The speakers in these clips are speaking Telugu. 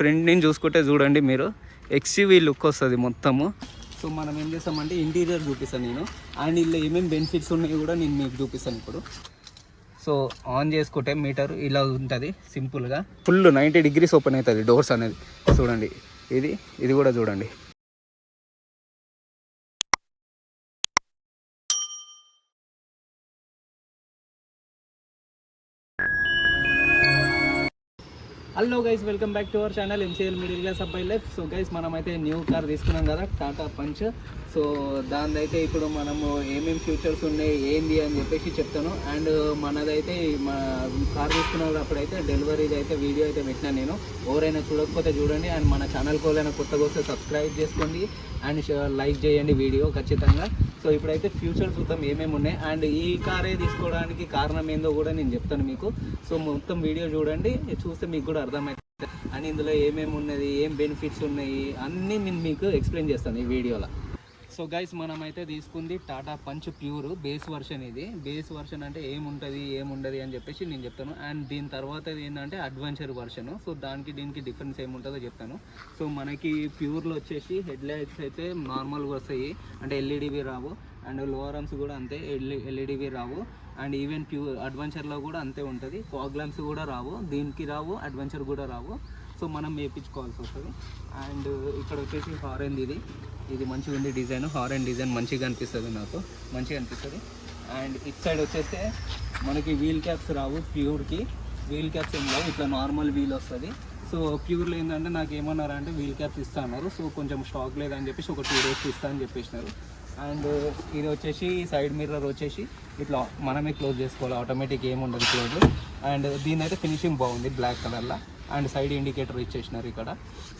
ప్రింట్ని చూసుకుంటే చూడండి మీరు ఎక్స్యూవీ లుక్ వస్తుంది మొత్తము. సో మనం ఏం చేస్తామంటే ఇంటీరియర్ చూపిస్తాను నేను, అండ్ ఇలా ఏమేమి బెనిఫిట్స్ ఉన్నాయి కూడా నేను మీకు చూపిస్తాను ఇప్పుడు. సో ఆన్ చేసుకుంటే మీటర్ ఇలా ఉంటుంది సింపుల్గా, ఫుల్ 90 degrees ఓపెన్ అవుతుంది డోర్స్ అనేది. చూడండి ఇది కూడా చూడండి. Hello guys, welcome back to our channel MCL middle class అబ్బాయి లైఫ్. సో గైస్ మనమైతే న్యూ కార్ తీసుకున్నాం కదా, టాటా పంచ్. సో దానిదైతే ఇప్పుడు మనము ఏమేమి ఫ్యూచర్స్ ఉన్నాయి ఏంది అని చెప్పేసి చెప్తాను. అండ్ మనదైతే మా కార్ తీసుకున్నప్పుడైతే డెలివరీది అయితే వీడియో అయితే పెట్టినా నేను. ఎవరైనా చూడకపోతే చూడండి, అండ్ మన ఛానల్కి ఎవరైనా కొత్తగా వస్తే సబ్స్క్రైబ్ చేసుకోండి అండ్ లైక్ చేయండి వీడియో ఖచ్చితంగా. సో ఇప్పుడైతే ఫ్యూచర్ చూద్దాం ఏమేమి ఉన్నాయి, అండ్ ఈ కారే తీసుకోవడానికి కారణం ఏందో కూడా నేను చెప్తాను మీకు. సో మొత్తం వీడియో చూడండి, చూస్తే మీకు కూడా అర్థమవుతుంది అండ్ ఇందులో ఏమేమి ఉన్నది, ఏం బెనిఫిట్స్ ఉన్నాయి అన్నీ నేను మీకు ఎక్స్ప్లెయిన్ చేస్తాను ఈ వీడియోలో. సో గైస్ మనమైతే తీసుకుంది Tata punch pure base version. ఇది బేస్ వర్షన్ అంటే ఏముండదు అని చెప్పేసి నేను చెప్తాను. అండ్ దీని తర్వాత ఏంటంటే అడ్వెంచర్ వర్షన్. సో దీనికి డిఫరెన్స్ ఏముంటుందో చెప్తాను. సో మనకి ప్యూర్లో వచ్చేసి హెడ్ లైట్స్ అయితే నార్మల్గా వస్తాయి, అంటే ఎల్ఈడివి రావు. అండ్ లోవర్ ఆర్మ్స్ కూడా అంతే ఎల్ఈడివి రావు. అండ్ ఈవెన్ అడ్వెంచర్లో కూడా అంతే ఉంటుంది. ఫాగ్ ల్యాంప్స్ కూడా రావు, దీనికి రావు, అడ్వెంచర్ కూడా రావు. సో మనం వేయించుకోవాల్సి వస్తుంది. అండ్ ఇక్కడ వచ్చేసి హారెన్ ఇది మంచిగా ఉంది డిజైన్. హారెన్ డిజైన్ మంచిగా అనిపిస్తుంది, నాకు మంచిగా అనిపిస్తుంది. అండ్ ఇట్ సైడ్ వచ్చేస్తే మనకి వీల్ క్యాప్స్ రావు, ప్యూర్కి వీల్ క్యాప్స్ ఏం రావు, ఇట్లా నార్మల్ వీల్ వస్తుంది. సో ప్యూర్లో ఏంటంటే నాకు ఏమన్నారంటే వీల్ క్యాప్స్ ఇస్తా అన్నారు. సో కొంచెం స్టాక్ లేదని చెప్పేసి ఒక 2 days ఇస్తా అని చెప్పేసినారు. అండ్ ఇది వచ్చేసి సైడ్ మిర్రర్ వచ్చేసి ఇట్లా మనమే క్లోజ్ చేసుకోవాలి, ఆటోమేటిక్ ఏముండదు క్లోజ్. అండ్ దీని అయితే ఫినిషింగ్ బాగుంది బ్లాక్ కలర్లో. అండ్ సైడ్ ఇండికేటర్ ఇచ్చేసినారు ఇక్కడ.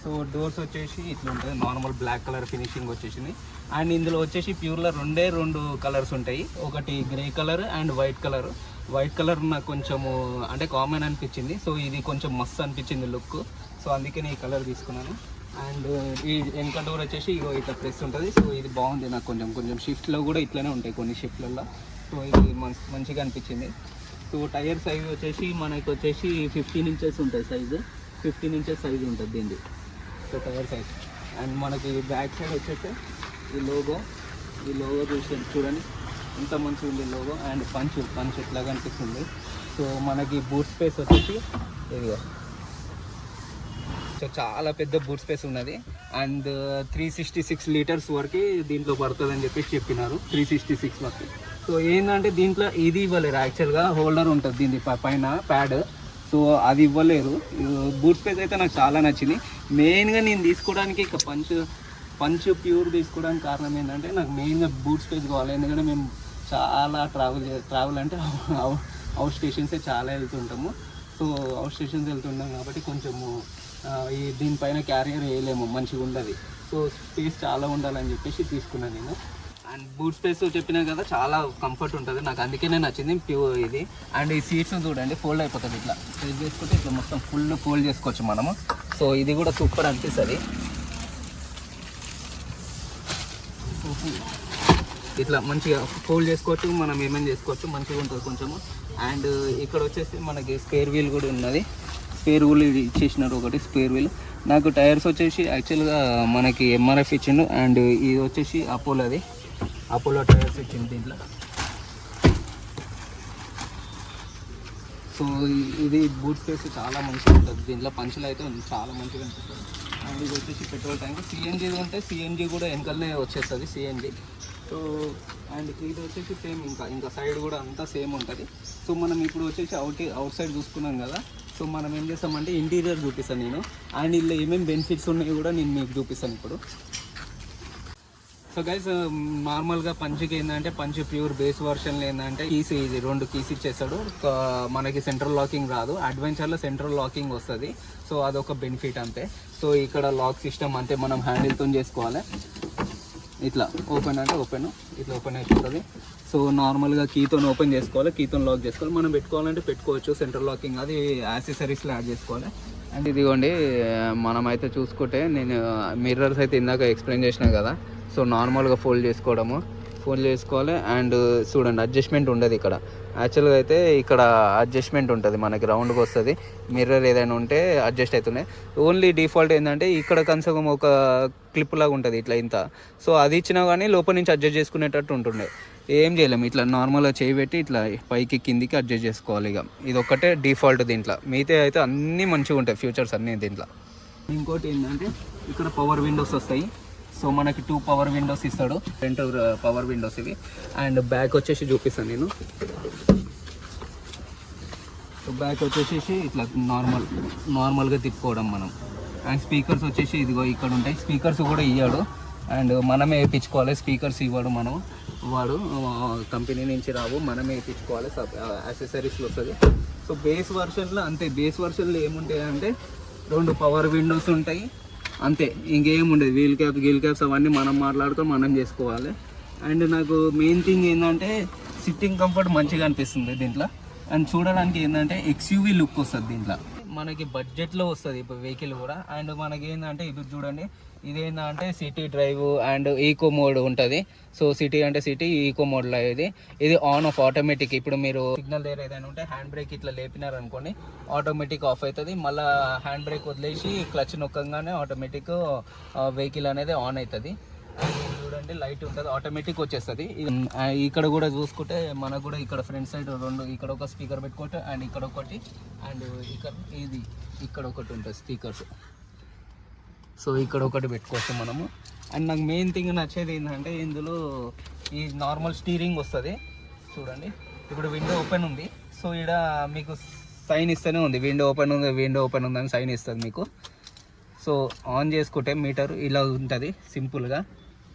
సో డోర్స్ వచ్చేసి ఇట్లా ఉంటుంది, నార్మల్ బ్లాక్ కలర్ ఫినిషింగ్ వచ్చేసింది. అండ్ ఇందులో వచ్చేసి ప్యూర్లో 2 కలర్స్ ఉంటాయి, ఒకటి grey colour and white colour. White colour నాకు కొంచెము అంటే కామన్ అనిపించింది. సో ఇది కొంచెం మస్తు అనిపించింది లుక్, సో అందుకని ఈ కలర్ తీసుకున్నాను. అండ్ ఈ వెనక డోర్ వచ్చేసి ఇట్లా ప్రెస్ ఉంటుంది. సో ఇది బాగుంది నాకు, కొంచెం షిఫ్ట్లో కూడా ఇట్లనే ఉంటాయి కొన్ని షిఫ్ట్లలో. సో ఇది మంచిగా అనిపించింది. సో టైర్ సైజ్ వచ్చేసి మనకి వచ్చేసి 15 inches ఉంటుంది సైజు, 15 inches సైజు ఉంటుంది దీన్ని. So tyre size. అండ్ మనకి బ్యాక్ సైడ్ వచ్చేసి ఈ లోగో చూడండి ఎంత మంచిగా ఉంది లోగో. అండ్ పంచ్ ఎట్లా కనిపిస్తుంది. సో మనకి బూట్ స్పేస్ వచ్చేసి ఇదిగో, సో చాలా పెద్ద బూట్ స్పేస్ ఉన్నది. అండ్ 366 liters వరకు దీంట్లో పడుతుంది అని చెప్పేసి చెప్పినారు, 366 వరకు. సో ఏంటంటే దీంట్లో ఇది ఇవ్వలేరు యాక్చువల్గా, హోల్డర్ ఉంటుంది దీని పైన ప్యాడ్. సో అది ఇవ్వలేరు. బూట్ స్పేస్ అయితే నాకు చాలా నచ్చింది. మెయిన్గా నేను తీసుకోవడానికి ఇక పంచ్ ప్యూర్ తీసుకోవడానికి కారణం ఏంటంటే నాకు మెయిన్గా బూట్ స్పేస్ కావాలి. ఎందుకంటే మేము చాలా ట్రావెల్ అంటే అవుట్ స్టేషన్సే చాలా వెళ్తుంటాము. సో అవుట్ స్టేషన్స్ వెళ్తుంటాం కాబట్టి కొంచెము దీనిపైన క్యారియర్ వేయలేము, మంచిగా ఉండదు. సో స్పేస్ చాలా ఉండాలని చెప్పేసి తీసుకున్నాను నేను. అండ్ బూట్ స్పేస్ చెప్పినా కదా చాలా కంఫర్ట్ ఉంటుంది నాకు, అందుకనే నచ్చింది ప్యూర్ ఇది. అండ్ ఈ సీట్స్ చూడండి ఫోల్డ్ అయిపోతుంది, ఇట్లా ప్రెస్ చేసుకుంటే ఇట్లా మొత్తం ఫుల్ ఫోల్డ్ చేసుకోవచ్చు మనము. సో ఇది కూడా సూపర్ అనిపిస్తుంది, ఇట్లా మంచిగా ఫోల్డ్ చేసుకోవచ్చు, మనం ఏమైనా చేసుకోవచ్చు, మంచిగా ఉంటుంది కొంచెము. అండ్ ఇక్కడ వచ్చేసి మనకి స్పేర్ వీల్ కూడా ఉన్నది, స్పేర్ వీల్ ఇచ్చేసినారు ఒకటి స్పేర్ వీల్. నాకు టైర్స్ వచ్చేసి యాక్చువల్గా మనకి ఎంఆర్ఎఫ్ ఇచ్చిండు. అండ్ ఇది వచ్చేసి అపోలో టైర్స్ ఇచ్చింది దీంట్లో. సో ఇది బూట్ స్పేస్ చాలా మంచిగా ఉంటుంది దీంట్లో, పంచులు అయితే చాలా మంచిగా అనిపిస్తుంది. అండ్ ఇది వచ్చేసి పెట్రోల్ ట్యాంక్, సిఎన్జీ ఉంటే సిఎన్జీ కూడా వెనకలనే వచ్చేస్తుంది సిఎన్జీ. సో అండ్ ఇది వచ్చేసి సేమ్, ఇంకా సైడ్ కూడా అంతా సేమ్ ఉంటుంది. సో మనం ఇప్పుడు వచ్చేసి అవుట్ సైడ్ చూసుకున్నాం కదా. సో మనం ఏం చేస్తామంటే ఇంటీరియర్ చూపిస్తాను నేను, అండ్ ఇందులో ఏమేమి బెనిఫిట్స్ ఉన్నాయి కూడా నేను మీకు చూపిస్తాను ఇప్పుడు. సో గైస్ నార్మల్గా పంచ్కి ఏంటంటే పంచ్ ప్యూర్ బేస్ వర్షన్లో ఏంటంటే కీస్, ఇది 2 keys ఇచ్చేస్తాడు, మనకి సెంట్రల్ లాకింగ్ రాదు. అడ్వెంచర్లో సెంట్రల్ లాకింగ్ వస్తుంది. సో అదొక బెనిఫిట్ అంతే. సో ఇక్కడ లాక్ సిస్టమ్ అంతే మనం హ్యాండిల్తో చేసుకోవాలి. ఇట్లా ఓపెన్ అంటే ఇట్లా ఓపెన్ అయిపోతుంది. సో నార్మల్గా కీతో ఓపెన్ చేసుకోవాలి, కీతో లాక్ చేసుకోవాలి. మనం పెట్టుకోవాలంటే పెట్టుకోవచ్చు సెంట్రల్ లాకింగ్, అది యాక్సెసరీస్లో యాడ్ చేసుకోవాలి. అండ్ ఇదిగోండి మనమైతే చూసుకుంటే నేను మిర్రర్స్ అయితే ఇందాక ఎక్స్ప్లెయిన్ చేసినా కదా. సో నార్మల్గా ఫోల్డ్ చేసుకోవడము, ఫోన్ చేసుకోవాలి. అండ్ చూడండి అడ్జస్ట్మెంట్ ఉండదు ఇక్కడ. యాక్చువల్గా అయితే ఇక్కడ అడ్జస్ట్మెంట్ ఉంటుంది, మనకి రౌండ్గా వస్తుంది. మిర్రర్ ఏదైనా ఉంటే అడ్జస్ట్ అవుతున్నాయి. ఓన్లీ డిఫాల్ట్ ఏంటంటే ఇక్కడ కనీసం ఒక క్లిప్ లాగా ఉంటుంది ఇట్లా ఇంత. సో అది ఇచ్చినా కానీ లోపల నుంచి అడ్జస్ట్ చేసుకునేటట్టు ఉంటుండే. ఏం చేయలేము, ఇట్లా నార్మల్గా చేయబెట్టి ఇట్లా పైకి కిందికి అడ్జస్ట్ చేసుకోవాలి. ఇక ఇది ఒక్కటే డిఫాల్ట్ దీంట్లో. మిగతా అయితే అన్నీ మంచిగా ఉంటాయి ఫీచర్స్ అన్నీ దీంట్లో. ఇంకోటి ఏంటంటే ఇక్కడ పవర్ విండోస్ వస్తాయి. సో మనకి 2 పవర్ విండోస్ ఇస్తాడు, 2 పవర్ విండోస్ ఇవి. అండ్ బ్యాక్ వచ్చేసి చూపిస్తాను నేను. సో బ్యాక్ వచ్చేసి ఇట్లా నార్మల్గా తిప్పుకోవడం మనం. అండ్ స్పీకర్స్ వచ్చేసి ఇదిగో ఇక్కడ ఉంటాయి. స్పీకర్స్ కూడా ఇవ్వడు, అండ్ మనమే వేయించుకోవాలి. స్పీకర్స్ ఇవ్వడు, వాడు కంపెనీ నుంచి రావు, మనమే వేయించుకోవాలి. యాక్సెసరీస్లో వస్తుంది. సో బేస్ వర్షన్లో అంతే. బేస్ వర్షన్లో ఏముంటాయి అంటే 2 పవర్ విండోస్ ఉంటాయి అంతే, ఇంకేం ఉండదు. వీల్ క్యాప్స్ అవన్నీ మనం మాట్లాడుకొని మనం చేసుకోవాలి. అండ్ నాకు మెయిన్ థింగ్ ఏంటంటే సిట్టింగ్ కంఫర్ట్ మంచిగా అనిపిస్తుంది దీంట్లో. అండ్ చూడడానికి ఏంటంటే ఎక్స్యూవీ లుక్ వస్తుంది దీంట్లో. మనకి బడ్జెట్లో వస్తుంది ఇప్పుడు వెహికల్ కూడా. అండ్ మనకి ఏంటంటే ఇప్పుడు చూడండి, ఇదేంటంటే city drive and eco mode ఉంటుంది. సో సిటీ అంటే సిటీ, ఈకో మోడ్లో ఇది ఆన్ ఆఫ్ ఆటోమేటిక్. ఇప్పుడు మీరు సిగ్నల్ దగ్గర ఏదైనా ఉంటే హ్యాండ్ బ్రేక్ ఇట్లా లేపినారనుకోండి, ఆటోమేటిక్ ఆఫ్ అవుతుంది. మళ్ళీ హ్యాండ్ బ్రేక్ వదిలేసి క్లచ్ నొక్కగానే ఆటోమేటిక్ వెహికల్ అనేది ఆన్ అవుతుంది. చూడండి లైట్ ఉంటుంది, ఆటోమేటిక్ వచ్చేస్తుంది. ఇక్కడ కూడా చూసుకుంటే మనకు కూడా ఇక్కడ ఫ్రంట్ సైడ్ 2, ఇక్కడ ఒక స్పీకర్ పెట్టుకుంటే అండ్ ఇక్కడ ఒకటి, అండ్ ఇక్కడ ఒకటి ఉంటుంది స్పీకర్స్. సో ఇక్కడ ఒకటి పెట్టుకోవచ్చు మనము. అండ్ నాకు మెయిన్ థింగ్ నచ్చేది ఏంటంటే ఇందులో ఈ నార్మల్ స్టీరింగ్ వస్తుంది. చూడండి ఇప్పుడు విండో ఓపెన్ ఉంది. సో ఇక్కడ మీకు సైన్ ఇస్తూనే ఉంది, విండో ఓపెన్ ఉంది అని సైన్ ఇస్తుంది మీకు. సో ఆన్ చేసుకుంటే మీటర్ ఇలా ఉంటుంది సింపుల్గా.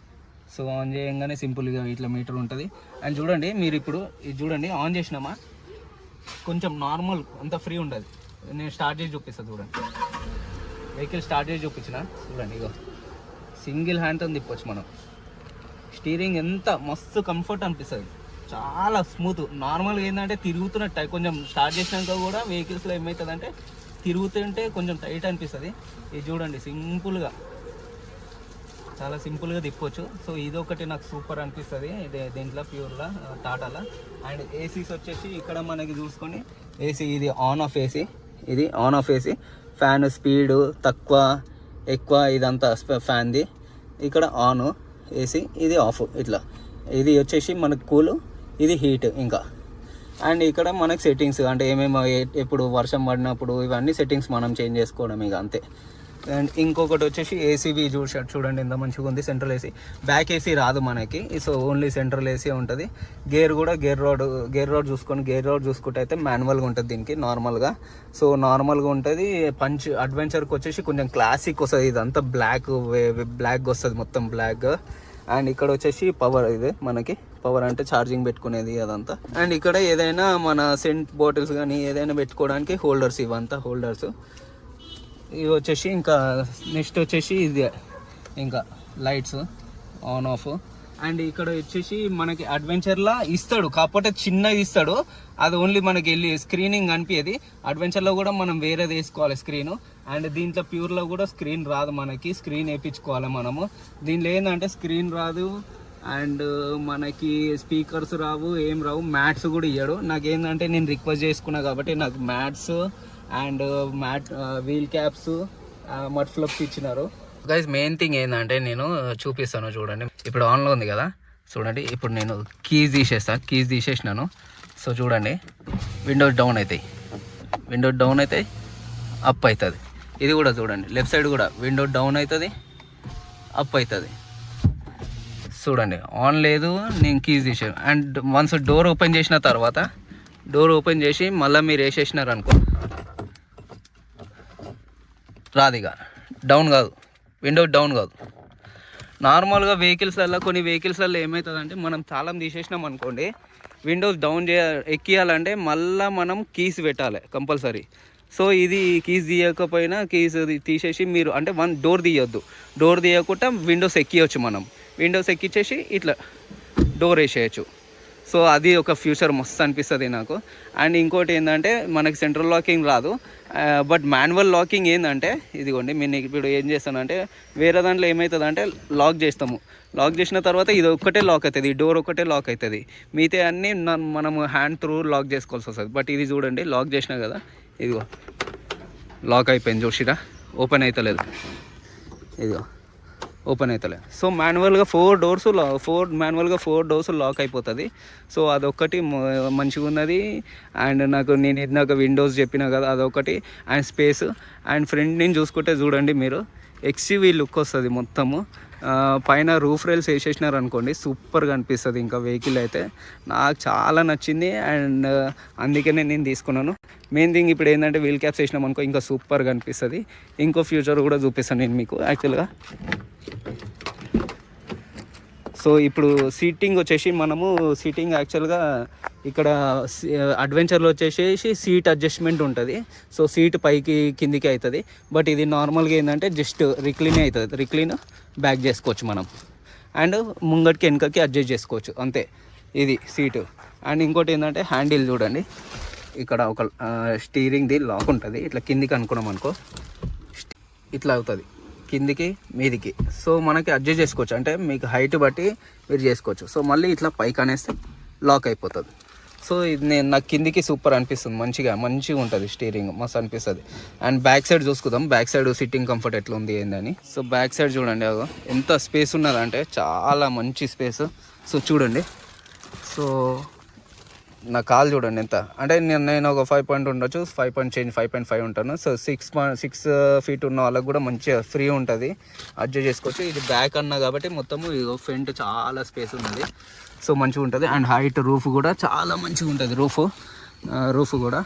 సో ఆన్ చేయగానే సింపుల్గా ఇట్లా మీటర్ ఉంటుంది. అండ్ చూడండి మీరు ఇప్పుడు ఇది చూడండి, ఆన్ చేసినామా కొంచెం నార్మల్ అంత ఫ్రీ ఉంటుంది. నేను స్టార్ట్ చేసి చూపిస్తాను చూడండి. వెహికల్ స్టార్ట్ చేసి చూపించిన చూడండి, ఇగో సింగిల్ హ్యాండ్తో తిప్పొచ్చు మనం. స్టీరింగ్ ఎంత మస్తు కంఫర్ట్ అనిపిస్తుంది, చాలా స్మూత్. నార్మల్గా ఏంటంటే తిరుగుతున్నట్టు కొంచెం స్టార్ట్ చేసినాక కూడా వెహికల్స్లో ఏమవుతుందంటే తిరుగుతుంటే కొంచెం టైట్ అనిపిస్తుంది. ఇది చూడండి సింపుల్గా, చాలా సింపుల్గా తిప్పొచ్చు. సో ఇది ఒకటి నాకు సూపర్ అనిపిస్తుంది దీంట్లో ప్యూర్లో టాటాలో. అండ్ ఏసీస్ వచ్చేసి ఇక్కడ మనకి చూసుకొని ఏసీ ఇది on off AC, fan speed తక్కువ ఎక్కువ ఇదంతా ఫ్యాన్ది. ఇక్కడ ఆన్ ఏసీ, ఇది ఆఫ్ ఇట్లా. ఇది వచ్చేసి మనకు కూల్, ఇది హీట్ ఇంకా. అండ్ ఇక్కడ మనకు సెట్టింగ్స్ అంటే ఏమేమి ఎప్పుడు వర్షం పడినప్పుడు ఇవన్నీ సెట్టింగ్స్ మనం చేంజ్ చేసుకోవడం ఇక అంతే. అండ్ ఇంకొకటి వచ్చేసి ఏసీవి చూడండి ఎంత మంచిగా ఉంది. సెంట్రల్ ఏసీ, బ్యాక్ ఏసీ రాదు మనకి. సో ఓన్లీ సెంట్రల్ ఏసీ ఉంటుంది. గేర్ కూడా గేర్ రాడ్ చూసుకుంటే అయితే మాన్యువల్గా ఉంటుంది దీనికి నార్మల్గా. సో నార్మల్గా ఉంటుంది. పంచ్ అడ్వెంచర్కి వచ్చేసి కొంచెం క్లాసిక్ వస్తుంది, ఇదంతా బ్లాక్ వస్తుంది మొత్తం బ్లాక్. అండ్ ఇక్కడ వచ్చేసి పవర్, ఇది మనకి పవర్ అంటే ఛార్జింగ్ పెట్టుకునేది అదంతా. అండ్ ఇక్కడ ఏదైనా మన సెంట్ బాటిల్స్ కానీ ఏదైనా పెట్టుకోవడానికి హోల్డర్స్, ఇవంతా హోల్డర్స్. ఇవి వచ్చేసి ఇంకా నెక్స్ట్ వచ్చేసి ఇది ఇంకా లైట్స్ ఆన్ ఆఫ్. అండ్ ఇక్కడ వచ్చేసి మనకి అడ్వెంచర్లా ఇస్తాడు, కాకపోతే చిన్నది ఇస్తాడు. అది ఓన్లీ మనకి వెళ్ళి స్క్రీనింగ్ అనిపించేది. అడ్వెంచర్లో కూడా మనం వేరేది వేసుకోవాలి స్క్రీను. అండ్ దీంట్లో ప్యూర్లో కూడా స్క్రీన్ రాదు మనకి, స్క్రీన్ వేయించుకోవాలి మనము. దీంట్లో ఏంటంటే స్క్రీన్ రాదు, అండ్ మనకి స్పీకర్స్ రావు, ఏం రావు. మ్యాట్స్ కూడా ఇయ్యాడు. నాకేంటంటే నేను రిక్వెస్ట్ చేసుకున్నా కాబట్టి నాకు mats and wheel caps, mud flaps ఇచ్చినారు. గైస్ మెయిన్ థింగ్ ఏంటంటే నేను చూపిస్తాను చూడండి. ఇప్పుడు ఆన్లో ఉంది కదా చూడండి. ఇప్పుడు నేను కీస్ తీసేసినాను. సో చూడండి విండోస్ డౌన్ అవుతాయి, అప్ అవుతుంది. ఇది కూడా చూడండి లెఫ్ట్ సైడ్ కూడా విండో డౌన్ అవుతుంది, అప్ అవుతుంది. చూడండి ఆన్ లేదు, నేను కీస్ తీసాను. అండ్ వన్స్ డోర్ ఓపెన్ చేసిన తర్వాత మళ్ళీ మీరు వేసేసినారు అనుకో రాదిగా, డౌన్ కాదు, విండో డౌన్ కాదు. నార్మల్గా కొన్ని వెహికల్స్లలో ఏమవుతుందంటే మనం తాళం తీసేసినాం అనుకోండి, విండోస్ డౌన్ ఎక్కియాలంటే మళ్ళీ మనం కీస్ పెట్టాలి కంపల్సరీ. సో ఇది కీస్ తీయకపోయినా కీస్ తీసేసి మీరు అంటే డోర్ తీయకుండా విండోస్ ఎక్కియచ్చు. మనం విండోస్ ఎక్కించేసి ఇట్లా డోర్ వేసేయచ్చు. సో అది ఒక ఫ్యూచర్ మస్తు అనిపిస్తుంది నాకు. అండ్ ఇంకోటి ఏంటంటే మనకి సెంట్రల్ లాకింగ్ రాదు, బట్ మాన్యువల్ లాకింగ్ ఏంటంటే ఇదిగోండి, నేను ఇప్పుడు ఏం చేస్తానంటే వేరే దాంట్లో ఏమవుతుందంటే లాక్ చేస్తాము, లాక్ చేసిన తర్వాత ఇది ఒక్కటే లాక్ అవుతుంది, ఈ డోర్ ఒక్కటే లాక్ అవుతుంది, మిగతా అన్నీ మనము హ్యాండ్ త్రూ లాక్ చేసుకోవాల్సి వస్తుంది. బట్ ఇది చూడండి లాక్ చేసినా కదా, ఇదిగో లాక్ అయిపోయింది చూసిరా, ఓపెన్ అవుతలేదు, ఇదిగో ఓపెన్ అవుతలేదు. సో మాన్యువల్గా 4 డోర్స్ లాక్ అయిపోతుంది. సో అదొక్కటి మంచిగా ఉన్నది. అండ్ నేను ఇందాక విండోస్ చెప్పినా కదా అదొకటి, అండ్ స్పేస్. అండ్ ఫ్రంట్ నుంచి చూసుకుంటే చూడండి మీరు, ఎక్స్యూవీ లుక్ వస్తుంది మొత్తము. పైన రూఫ్ రైల్స్ వేసేసినారు అనుకోండి, సూపర్గా అనిపిస్తుంది. ఇంకా వెహికల్ అయితే నాకు చాలా నచ్చింది, అండ్ అందుకనే నేను తీసుకున్నాను. మెయిన్ థింగ్ ఇప్పుడు ఏంటంటే వీల్ క్యాప్స్ వేసినాం అనుకో, ఇంకా సూపర్గా అనిపిస్తుంది. ఇంకో ఫ్యూచర్ కూడా చూపిస్తాను నేను మీకు యాక్చువల్గా. సో ఇప్పుడు సీటింగ్ వచ్చేసి మనము యాక్చువల్గా ఇక్కడ అడ్వెంచర్లో వచ్చేసి సీట్ అడ్జస్ట్మెంట్ ఉంటుంది. సో సీట్ పైకి కిందికి అవుతుంది. బట్ ఇది నార్మల్గా ఏంటంటే జస్ట్ రిక్లీనే అవుతుంది, రిక్లీన్ బ్యాక్ చేసుకోవచ్చు మనం, అండ్ ముంగటికి వెనకకి అడ్జస్ట్ చేసుకోవచ్చు అంతే. ఇది సీటు. అండ్ ఇంకోటి ఏంటంటే హ్యాండిల్ చూడండి, ఇక్కడ ఒక స్టీరింగ్ది లాక్ ఉంటుంది, ఇట్లా కిందికి అనుకున్నాం అనుకో ఇట్లా అవుతుంది, కిందికి మీదికి. సో మనకి అడ్జస్ట్ చేసుకోవచ్చు, అంటే మీకు హైట్ బట్టి మీరు చేసుకోవచ్చు. సో మళ్ళీ ఇట్లా పైకి అనేస్తే లాక్ అయిపోతుంది. సో ఇది నాకు కిందికి సూపర్ అనిపిస్తుంది, మంచిగా ఉంటుంది, స్టీరింగ్ మస్తు అనిపిస్తుంది. అండ్ బ్యాక్ సైడ్ చూసుకుందాం, బ్యాక్ సైడ్ సిట్టింగ్ కంఫర్ట్ ఎట్లా ఉంది ఏందని. సో బ్యాక్ సైడ్ చూడండి, అగో ఎంత స్పేస్ ఉన్నదంటే చాలా మంచి స్పేస్. సో చూడండి, సో నా కాలు చూడండి ఎంత, అంటే నేను ఒక 5 పాయింట్ ఉండొచ్చు, 5.5 ఉంటాను. సో 6 ఫీట్ ఉన్న వాళ్ళకి కూడా మంచిగా ఫ్రీ ఉంటుంది, అడ్జస్ట్ చేసుకోవచ్చు. ఇది బ్యాక్ అన్నా కాబట్టి మొత్తము ఫ్రంట్ చాలా స్పేస్ ఉన్నది, సో మంచిగా ఉంటుంది. అండ్ హైట్ రూఫ్ కూడా చాలా మంచిగా ఉంటుంది, రూఫ్ కూడా.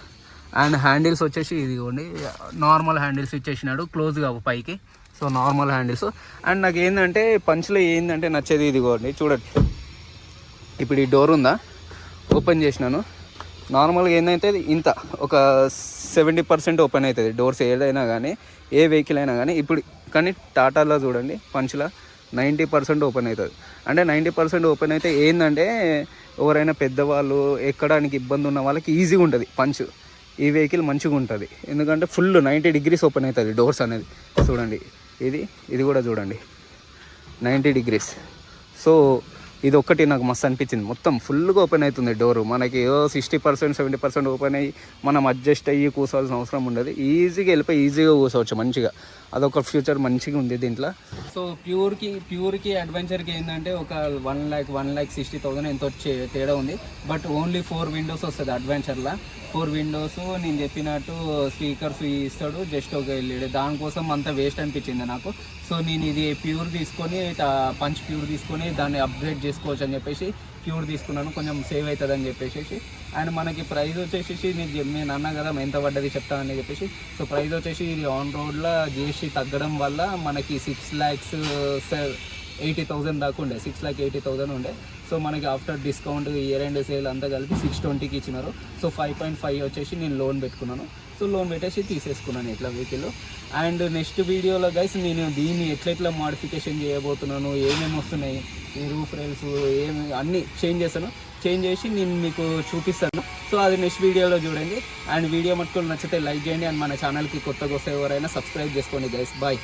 అండ్ హ్యాండిల్స్ వచ్చేసి ఇదిగోండి, నార్మల్ హ్యాండిల్స్ ఇచ్చేసినాడు, క్లోజ్ కావు పైకి. So normal handles. అండ్ నాకు ఏంటంటే పంచ్లో ఏంటంటే నచ్చేది ఇదిగోండి, చూడండి ఇప్పుడు ఈ డోర్ ఉందా, ఓపెన్ చేసినాను, నార్మల్గా ఏంటంటే ఇంత ఒక 70% ఓపెన్ అవుతుంది డోర్స్, ఏదైనా కానీ ఏ వెహికల్ అయినా కానీ. ఇప్పుడు కానీ టాటాలో చూడండి పంచ్లో 90% ఓపెన్ అవుతుంది. అంటే 90% ఓపెన్ అయితే ఏంటంటే ఎవరైనా పెద్దవాళ్ళు ఎక్కడానికి ఇబ్బంది ఉన్న వాళ్ళకి ఈజీగా ఉంటుంది పంచ్. ఈ వెహికల్ మంచిగా ఉంటుంది, ఎందుకంటే ఫుల్ 90 డిగ్రీస్ ఓపెన్ అవుతుంది డోర్స్ అనేది. చూడండి ఇది కూడా చూడండి 90 డిగ్రీస్. సో ఇది ఒక్కటి నాకు మస్తు అనిపించింది, మొత్తం ఫుల్గా ఓపెన్ అవుతుంది డోరు. మనకి 60% 70% ఓపెన్ అయ్యి మనం అడ్జస్ట్ అయ్యి కూర్చోవాల్సిన అవసరం ఉండదు, ఈజీగా వెళ్ళిపోయి ఈజీగా కూర్చోవచ్చు మంచిగా. అదొక ఫ్యూచర్ మంచిగా ఉంది దీంట్లో. సో ప్యూర్కి అడ్వెంచర్కి ఏంటంటే ఒక 1,60,000 ఎంతో తేడా ఉంది. బట్ ఓన్లీ 4 విండోస్ వస్తుంది అడ్వెంచర్లో. 4 విండోస్ నేను చెప్పినట్టు స్పీకర్స్ ఇస్తాడు, జస్ట్ ఒక ఎల్ఈడి. దానికోసం అంత వేస్ట్ అనిపించింది నాకు. సో నేను ఇది పంచ్ ప్యూర్ తీసుకొని దాన్ని అప్గ్రేడ్ చేసుకోవచ్చు అని చెప్పేసి ప్యూర్ తీసుకున్నాను, కొంచెం సేవ్ అవుతుంది అని చెప్పేసి. అండ్ మనకి ప్రైస్ వచ్చేసి నేను అన్నా కదా ఎంత పడ్డది చెప్తానని చెప్పేసి. సో ప్రైస్ వచ్చేసి ఇది ఆన్ రోడ్లో జిఎస్టీ తగ్గడం వల్ల మనకి 6,80,000 దాకా ఉండే, 6,80,000 ఉండే. సో మనకి after discount year end sale అంతా కలిపి 620కి ఇచ్చినారు. సో 5.5 వచ్చేసి నేను లోన్ పెట్టుకున్నాను. సో లోన్ పెట్టేసి తీసేసుకున్నాను ఇట్లా వెహికల్. అండ్ నెక్స్ట్ వీడియోలో గైస్ నేను దీన్ని ఎట్లా మాడిఫికేషన్ చేయబోతున్నాను, ఏమేమి వస్తున్నాయి, ఈ రూఫ్ రైల్స్ అన్నీ చేంజ్ చేసి నేను మీకు చూపిస్తాను. సో అది నెక్స్ట్ వీడియోలో చూడండి. అండ్ వీడియో మట్టుకు నచ్చితే లైక్ చేయండి, అండ్ మన ఛానల్కి కొత్తగా వస్తే ఎవరైనా సబ్స్క్రైబ్ చేసుకోండి గైస్. బాయ్.